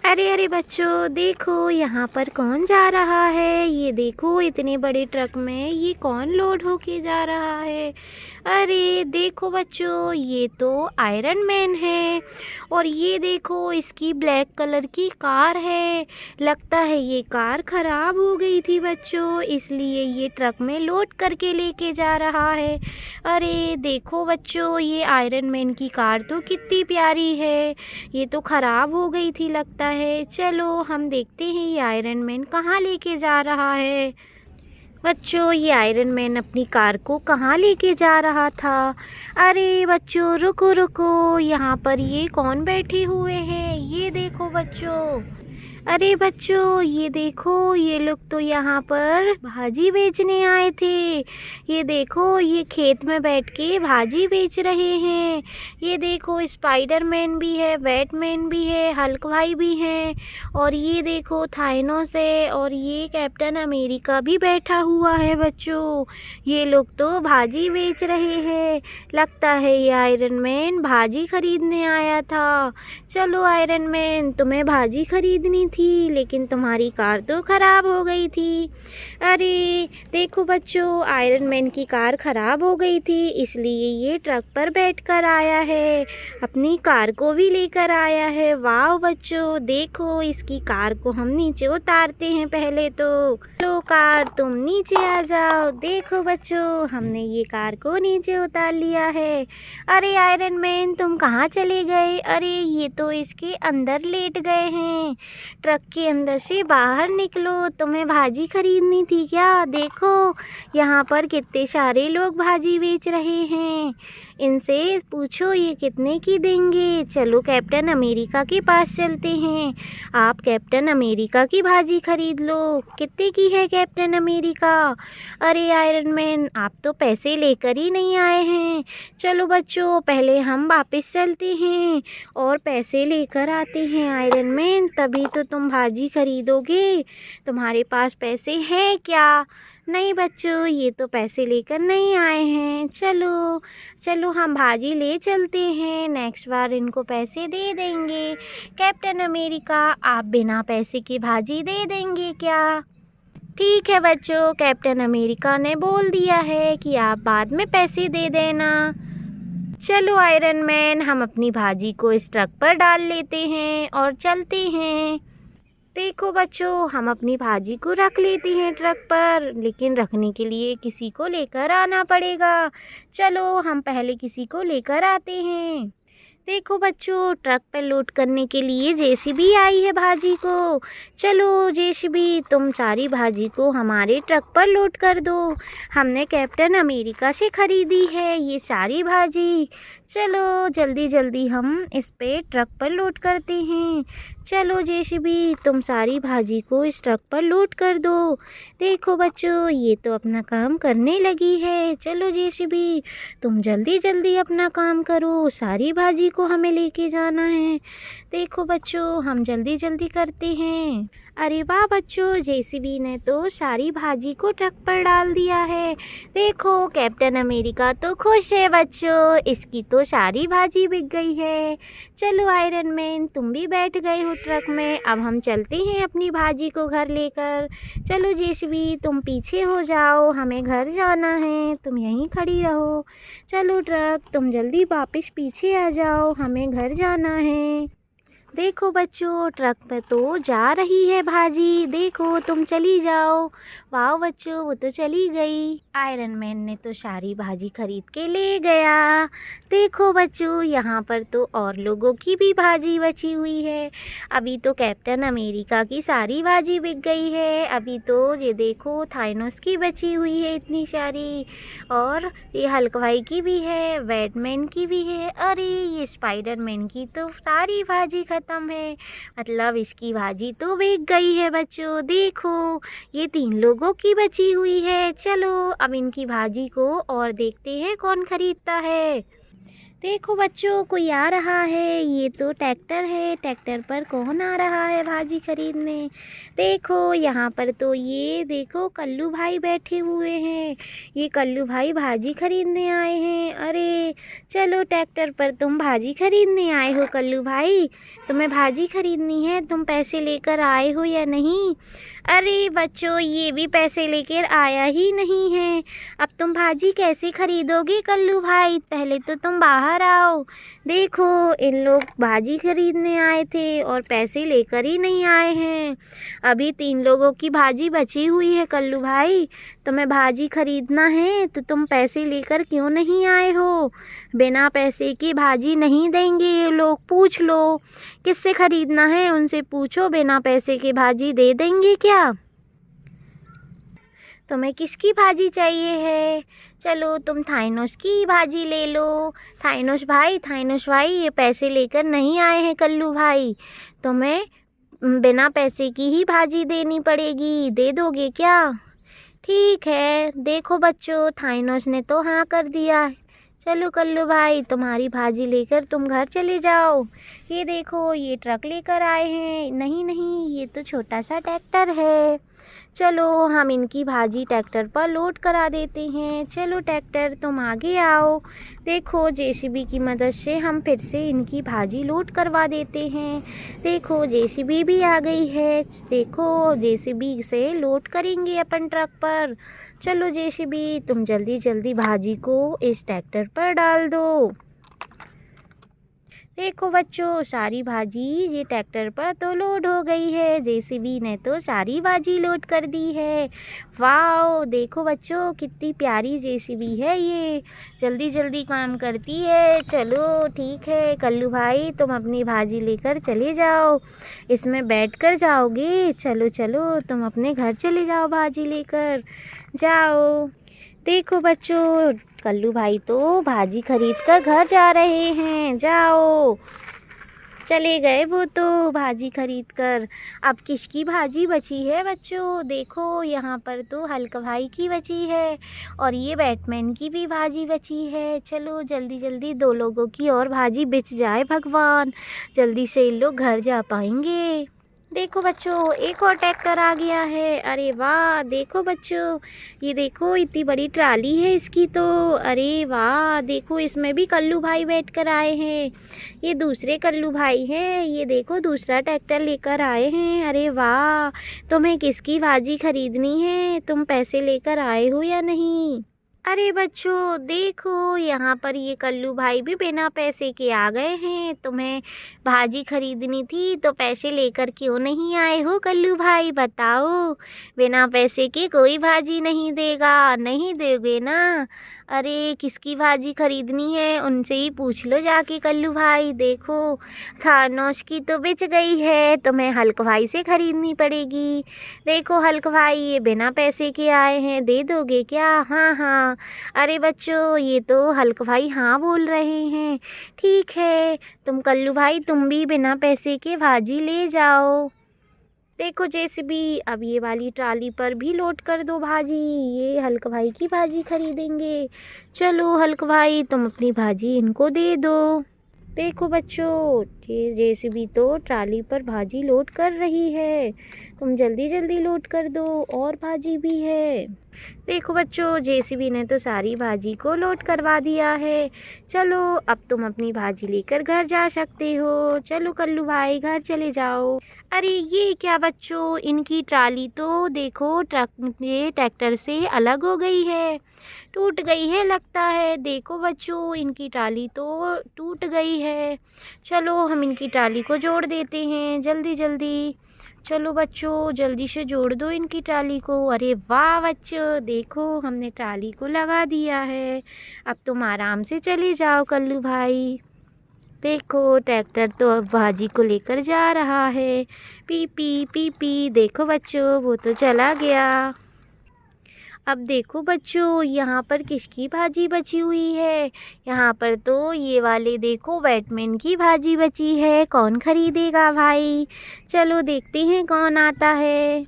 अरे अरे बच्चों, देखो यहाँ पर कौन जा रहा है। ये देखो इतने बड़े ट्रक में ये कौन लोड होके जा रहा है। अरे देखो बच्चों, ये तो आयरन मैन है। और ये देखो इसकी ब्लैक कलर की कार है। लगता है ये कार खराब हो गई थी बच्चों, इसलिए ये ट्रक में लोड करके लेके जा रहा है। अरे देखो बच्चों, ये आयरन मैन की कार तो कितनी प्यारी है। ये तो खराब हो गई थी लगता है। चलो हम देखते हैं ये आयरन मैन कहाँ लेके जा रहा है। बच्चों, ये आयरन मैन अपनी कार को कहाँ लेके जा रहा था। अरे बच्चों, रुको रुको, यहाँ पर ये कौन बैठे हुए हैं। ये देखो बच्चों। अरे बच्चों, ये देखो ये लोग तो यहाँ पर भाजी बेचने आए थे। ये देखो ये खेत में बैठ के भाजी बेच रहे हैं। ये देखो स्पाइडरमैन भी है, बैटमैन भी है, हल्क भाई भी हैं। और ये देखो थाइनोस है, और ये कैप्टन अमेरिका भी बैठा हुआ है बच्चों। ये लोग तो भाजी बेच रहे हैं। लगता है ये आयरन मैन भाजी खरीदने आया था। चलो आयरन मैन, तुम्हें भाजी खरीदनी थी लेकिन तुम्हारी कार तो खराब हो गई थी। अरे देखो बच्चों, आयरन मैन की कार खराब हो गई थी, इसलिए ये ट्रक पर बैठकर आया है। अपनी कार को भी लेकर आया है। वाह बच्चों, देखो इसकी कार को हम नीचे उतारते हैं पहले तो। लो कार, तुम नीचे आ जाओ। देखो बच्चों, हमने ये कार को नीचे उतार लिया है। अरे आयरन मैन, तुम कहाँ चले गए। अरे ये तो इसके अंदर लेट गए हैं। ट्रक के अंदर से बाहर निकलो, तुम्हें भाजी खरीदनी थी क्या। देखो यहाँ पर कितने सारे लोग भाजी बेच रहे हैं। इनसे पूछो ये कितने की देंगे। चलो कैप्टन अमेरिका के पास चलते हैं। आप कैप्टन अमेरिका की भाजी खरीद लो। कितने की है कैप्टन अमेरिका। अरे आयरन मैन, आप तो पैसे लेकर ही नहीं आए हैं। चलो बच्चों, पहले हम वापस चलते हैं और पैसे लेकर आते हैं आयरन मैन, तभी तो तुम भाजी खरीदोगे। तुम्हारे पास पैसे हैं क्या। नहीं बच्चों, ये तो पैसे लेकर नहीं आए हैं। चलो चलो हम भाजी ले चलते हैं, नेक्स्ट बार इनको पैसे दे देंगे। कैप्टन अमेरिका, आप बिना पैसे की भाजी दे देंगे क्या। ठीक है बच्चों, कैप्टन अमेरिका ने बोल दिया है कि आप बाद में पैसे दे देना। चलो आयरन मैन, हम अपनी भाजी को इस ट्रक पर डाल लेते हैं और चलते हैं। देखो बच्चों, हम अपनी भाजी को रख लेते हैं ट्रक पर, लेकिन रखने के लिए किसी को लेकर आना पड़ेगा। चलो हम पहले किसी को लेकर आते हैं। देखो बच्चों, ट्रक पर लोड करने के लिए जेसीबी आई है भाजी को। चलो जेसीबी, तुम सारी भाजी को हमारे ट्रक पर लोड कर दो। हमने कैप्टन अमेरिका से खरीदी है ये सारी भाजी। चलो जल्दी जल्दी हम इस पे ट्रक पर लोड करते हैं। चलो जेसीबी, तुम सारी भाजी को इस ट्रक पर लोड कर दो। देखो बच्चों, ये तो अपना काम करने लगी है। चलो जेसीबी, तुम जल्दी जल्दी अपना काम करो, सारी भाजी को हमें लेके जाना है। देखो बच्चों, हम जल्दी जल्दी करते हैं। अरे वाह बच्चों, जेसीबी ने तो सारी भाजी को ट्रक पर डाल दिया है। देखो कैप्टन अमेरिका तो खुश है बच्चों, इसकी तो सारी भाजी बिक गई है। चलो आयरन मैन, तुम भी बैठ गए हो ट्रक में, अब हम चलते हैं अपनी भाजी को घर लेकर। चलो जेसीबी, तुम पीछे हो जाओ, हमें घर जाना है, तुम यहीं खड़ी रहो। चलो ट्रक, तुम जल्दी वापस पीछे आ जाओ, हमें घर जाना है। देखो बच्चों, ट्रक पे तो जा रही है भाजी, देखो तुम चली जाओ। वाह बच्चों, वो तो चली गई। आयरन मैन ने तो सारी भाजी खरीद के ले गया। देखो बच्चों, यहाँ पर तो और लोगों की भी भाजी बची हुई है। अभी तो कैप्टन अमेरिका की सारी भाजी बिक गई है। अभी तो ये देखो थाइनोस की बची हुई है इतनी सारी, और ये हल्क भाई की भी है, बैटमैन की भी है। अरे ये स्पाइडरमैन की तो सारी भाजी खत्म है, मतलब इसकी भाजी तो बिक गई है बच्चों। देखो ये 3 लोगों की बची हुई है। चलो अब इनकी भाजी को और देखते हैं कौन खरीदता है। देखो बच्चों, कोई आ रहा है। ये तो ट्रैक्टर है। ट्रैक्टर पर कौन आ रहा है भाजी खरीदने? देखो यहाँ पर तो ये देखो कल्लू भाई बैठे हुए हैं। ये कल्लू भाई भाजी खरीदने आए हैं। अरे चलो, ट्रैक्टर पर तुम भाजी खरीदने आए हो कल्लू भाई? तुम्हें भाजी खरीदनी है? तुम पैसे लेकर आए हो या नहीं? अरे बच्चों, ये भी पैसे लेकर आया ही नहीं है। अब तुम भाजी कैसे खरीदोगे कल्लू भाई? पहले तो तुम बाहर आओ। देखो, इन लोग भाजी खरीदने आए थे और पैसे लेकर ही नहीं आए हैं। अभी 3 लोगों की भाजी बची हुई है कल्लू भाई। तुम्हें भाजी खरीदना है तो तुम पैसे लेकर क्यों नहीं आए हो? बिना पैसे की भाजी नहीं देंगे ये लोग। पूछ लो किससे खरीदना है, उनसे पूछो। बिना पैसे की भाजी दे देंगे क्या? तुम्हें किसकी भाजी चाहिए है? चलो, तुम थाइनोस की भाजी ले लो। थाइनोस भाई, ये पैसे लेकर नहीं आए हैं कल्लू भाई। तुम्हें बिना पैसे की ही भाजी देनी पड़ेगी। दे दोगे क्या? ठीक है। देखो बच्चों, थाइनोस ने तो हाँ कर दिया। चलो कल्लू भाई, तुम्हारी भाजी लेकर तुम घर चले जाओ। ये देखो, ये ट्रक लेकर आए हैं। नहीं, ये तो छोटा सा ट्रैक्टर है। चलो, हम इनकी भाजी ट्रैक्टर पर लोड करा देते हैं। चलो ट्रैक्टर, तुम आगे आओ। देखो, जेसीबी की मदद से हम फिर से इनकी भाजी लोड करवा देते हैं। देखो, जेसीबी भी आ गई है। देखो, जेसीबी से लोड करेंगे अपन ट्रक पर। चलो जेसीबी, तुम जल्दी जल्दी भाजी को इस ट्रैक्टर पर डाल दो। देखो बच्चों, सारी भाजी ये ट्रैक्टर पर तो लोड हो गई है। जेसीबी ने तो सारी भाजी लोड कर दी है। वाओ, देखो बच्चों, कितनी प्यारी जेसीबी है ये। जल्दी जल्दी काम करती है। चलो ठीक है कल्लू भाई, तुम अपनी भाजी लेकर चले जाओ। इसमें बैठकर जाओगे? चलो चलो, तुम अपने घर चले जाओ भाजी लेकर। जाओ। देखो बच्चों, कल्लू भाई तो भाजी खरीद कर घर जा रहे हैं। जाओ। चले गए वो तो भाजी खरीद कर। अब किसकी भाजी बची है बच्चों? देखो, यहाँ पर तो हल्क भाई की बची है और ये बैटमैन की भी भाजी बची है। चलो जल्दी जल्दी 2 लोगों की और भाजी बिच जाए भगवान, जल्दी से इन लोग घर जा पाएंगे। देखो बच्चों, एक और ट्रैक्टर आ गया है। अरे वाह, देखो बच्चों, ये देखो इतनी बड़ी ट्राली है इसकी तो। अरे वाह, देखो इसमें भी कल्लू भाई बैठ कर आए हैं। ये दूसरे कल्लू भाई हैं। ये देखो दूसरा ट्रैक्टर लेकर आए हैं। अरे वाह, तुम्हें किसकी भाजी खरीदनी है? तुम पैसे लेकर आए हो या नहीं? अरे बच्चों देखो, यहाँ पर ये कल्लू भाई भी बिना पैसे के आ गए हैं। तुम्हें भाजी खरीदनी थी तो पैसे लेकर क्यों नहीं आए हो कल्लू भाई? बताओ, बिना पैसे के कोई भाजी नहीं देगा। नहीं दोगे ना? अरे किसकी भाजी खरीदनी है उनसे ही पूछ लो जाके कल्लू भाई। देखो, थानोस की तो बेच गई है, तुम्हें हल्क भाई से खरीदनी पड़ेगी। देखो हल्क भाई, ये बिना पैसे के आए हैं, दे दोगे क्या? हाँ हाँ। अरे बच्चों, ये तो हल्क भाई हाँ बोल रहे हैं। ठीक है, तुम कल्लू भाई, तुम भी बिना पैसे के भाजी ले जाओ। देखो जेसीबी, अब ये वाली ट्राली पर भी लोड कर दो भाजी। ये हल्क भाई की भाजी खरीदेंगे। चलो हल्क भाई, तुम अपनी भाजी इनको दे दो। देखो बच्चों, ये जेसीबी तो ट्राली पर भाजी लोड कर रही है। तुम जल्दी जल्दी लोड कर दो, और भाजी भी है। देखो बच्चों, जेसीबी ने तो सारी भाजी को लोड करवा दिया है। चलो, अब तुम अपनी भाजी लेकर घर जा सकते हो। चलो कल्लू भाई, घर चले जाओ। अरे ये क्या बच्चों, इनकी ट्राली तो देखो ये ट्रैक्टर से अलग हो गई है, टूट गई है लगता है। देखो बच्चों, इनकी ट्राली तो टूट गई है। चलो हम इनकी ट्राली को जोड़ देते हैं जल्दी जल्दी। चलो बच्चों, जल्दी से जोड़ दो इनकी ट्राली को। अरे वाह बच्चों, देखो हमने ट्राली को लगा दिया है। अब तुम आराम से चले जाओ कल्लू भाई। देखो, ट्रैक्टर तो अब भाजी को लेकर जा रहा है। पी पी पी पी, देखो बच्चों, वो तो चला गया। अब देखो बच्चों, यहाँ पर किसकी भाजी बची हुई है? यहाँ पर तो ये वाले देखो बैटमैन की भाजी बची है। कौन खरीदेगा भाई? चलो देखते हैं कौन आता है।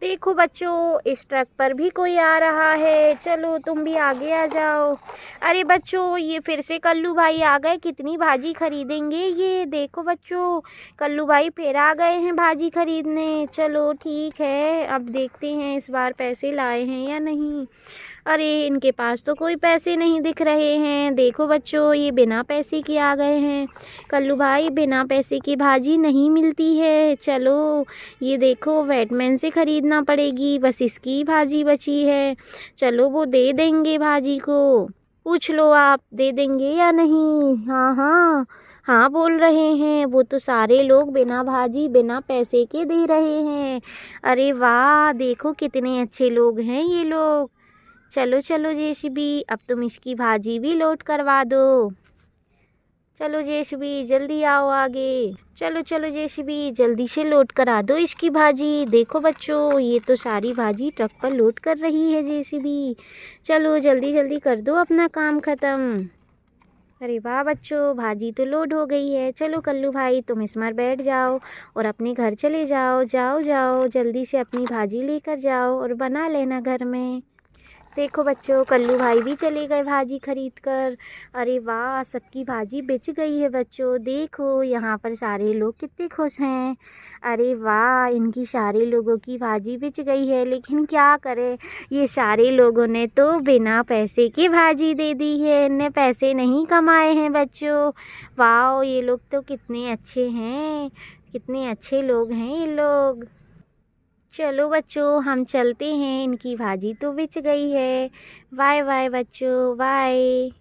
देखो बच्चों, इस ट्रक पर भी कोई आ रहा है। चलो तुम भी आगे आ जाओ। अरे बच्चों, ये फिर से कल्लू भाई आ गए। कितनी भाजी खरीदेंगे ये? देखो बच्चों, कल्लू भाई फिर आ गए हैं भाजी खरीदने। चलो ठीक है, अब देखते हैं इस बार पैसे लाए हैं या नहीं। अरे इनके पास तो कोई पैसे नहीं दिख रहे हैं। देखो बच्चों, ये बिना पैसे के आ गए हैं। कल्लू भाई, बिना पैसे की भाजी नहीं मिलती है। चलो ये देखो, वेटमैन से ख़रीदना पड़ेगी। बस इसकी भाजी बची है। चलो वो दे देंगे भाजी को। पूछ लो आप, दे देंगे या नहीं? हाँ हाँ हाँ बोल रहे हैं। वो तो सारे लोग बिना भाजी बिना पैसे के दे रहे हैं। अरे वाह, देखो कितने अच्छे लोग हैं ये लोग। चलो चलो जेसीबी, अब तुम इसकी भाजी भी लोड करवा दो। चलो जेसीबी, जल्दी आओ आगे। चलो चलो जेसीबी, जल्दी से लोड करा दो इसकी भाजी। देखो बच्चों, ये तो सारी भाजी ट्रक पर लोड कर रही है जेसीबी। चलो जल्दी जल्दी कर दो अपना काम ख़त्म। अरे वाह बच्चों, भाजी तो लोड हो गई है। चलो कल्लू भाई, तुम इसमें बैठ जाओ और अपने घर चले जाओ। जाओ जाओ, जल्दी से अपनी भाजी लेकर जाओ और बना लेना घर में। देखो बच्चों, कल्लू भाई भी चले गए भाजी खरीद कर। अरे वाह, सबकी भाजी बेच गई है बच्चों। देखो यहाँ पर सारे लोग कितने खुश हैं। अरे वाह, इनकी सारे लोगों की भाजी बेच गई है। लेकिन क्या करें, ये सारे लोगों ने तो बिना पैसे के भाजी दे दी है। इनने पैसे नहीं कमाए हैं बच्चों। वाह, ये लोग तो कितने अच्छे हैं, कितने अच्छे लोग हैं ये लोग। चलो बच्चों, हम चलते हैं। इनकी भाजी तो बिच गई है। बाय बाय बच्चों, बाय।